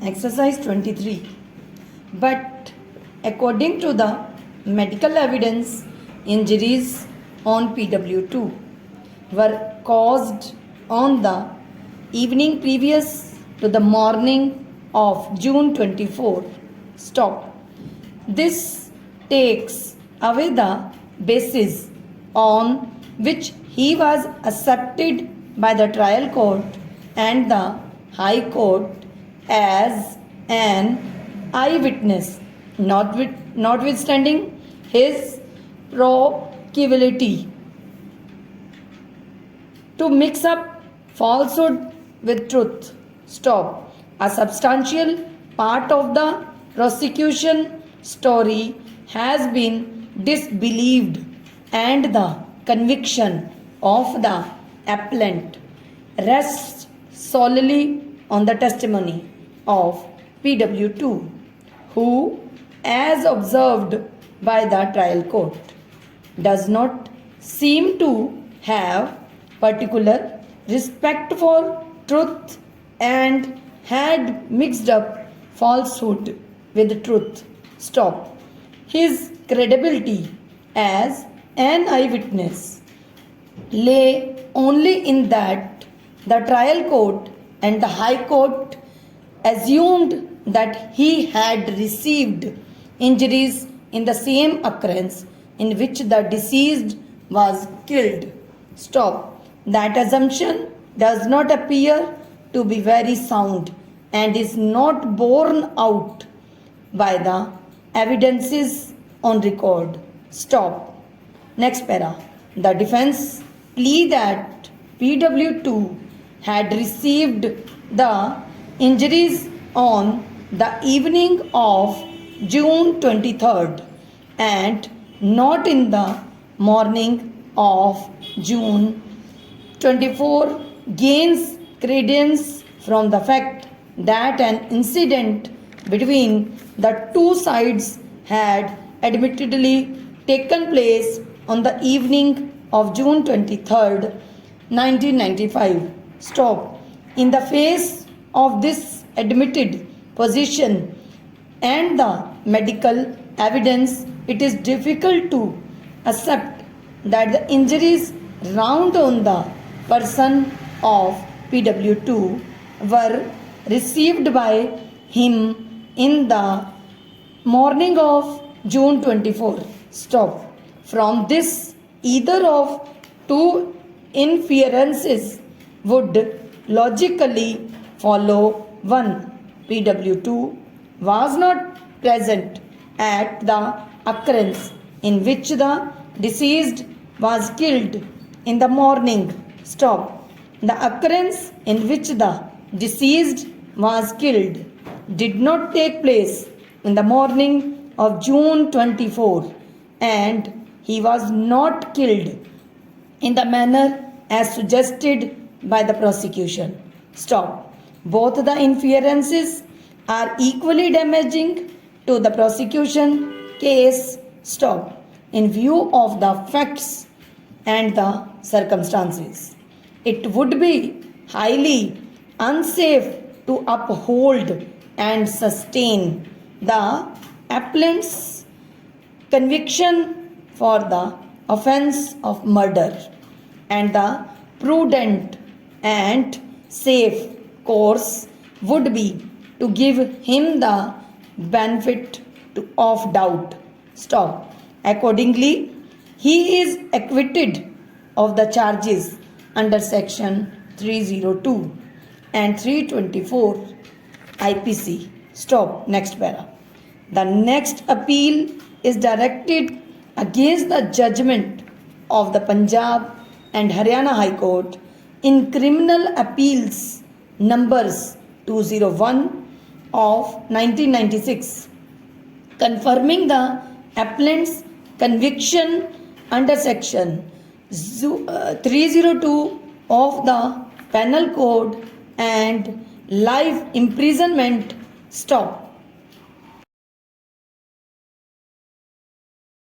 Exercise 23. But according to the medical evidence, injuries on PW2 were caused on the evening previous to the morning of June 24. Stop. This takes away the basis on which he was accepted by the trial court and the High Court as an eyewitness, notwithstanding his proclivity to mix up falsehood with truth. Stop. A substantial part of the prosecution story has been disbelieved, and the conviction of the appellant rests solely on the testimony of PW2, who, as observed by the trial court, does not seem to have particular respect for truth and had mixed up falsehood with truth. Stop. His credibility as an eyewitness lay only in that the trial court and the High Court assumed that he had received injuries in the same occurrence in which the deceased was killed. Stop. That assumption does not appear to be very sound and is not borne out by the evidences on record. Stop. Next para. The defense plea that PW2 had received the injuries on the evening of June 23rd and not in the morning of June 24 gains credence from the fact that an incident between the two sides had admittedly taken place on the evening of June 23rd, 1995. Stop. In the face of this admitted position and the medical evidence, it is difficult to accept that the injuries found on the person of PW2 were received by him in the morning of June 24. Stop. From this, either of two inferences would logically follow. 1. PW2 was not present at the occurrence in which the deceased was killed in the morning. Stop. The occurrence in which the deceased was killed did not take place in the morning of June 24, and he was not killed in the manner as suggested by the prosecution. Stop. Both the inferences are equally damaging to the prosecution case. Stop. In view of the facts and the circumstances, it would be highly unsafe to uphold and sustain the appellant's conviction for the offense of murder, and the prudent and safe course would be to give him the benefit of doubt. Stop. Accordingly, he is acquitted of the charges under section 302 and 324 IPC. Stop. Next para. The next appeal is directed against the judgment of the Punjab and Haryana High Court in criminal appeals numbers 201 of 1996, confirming the appellant's conviction under section 302 of the Penal Code and life imprisonment. Stop.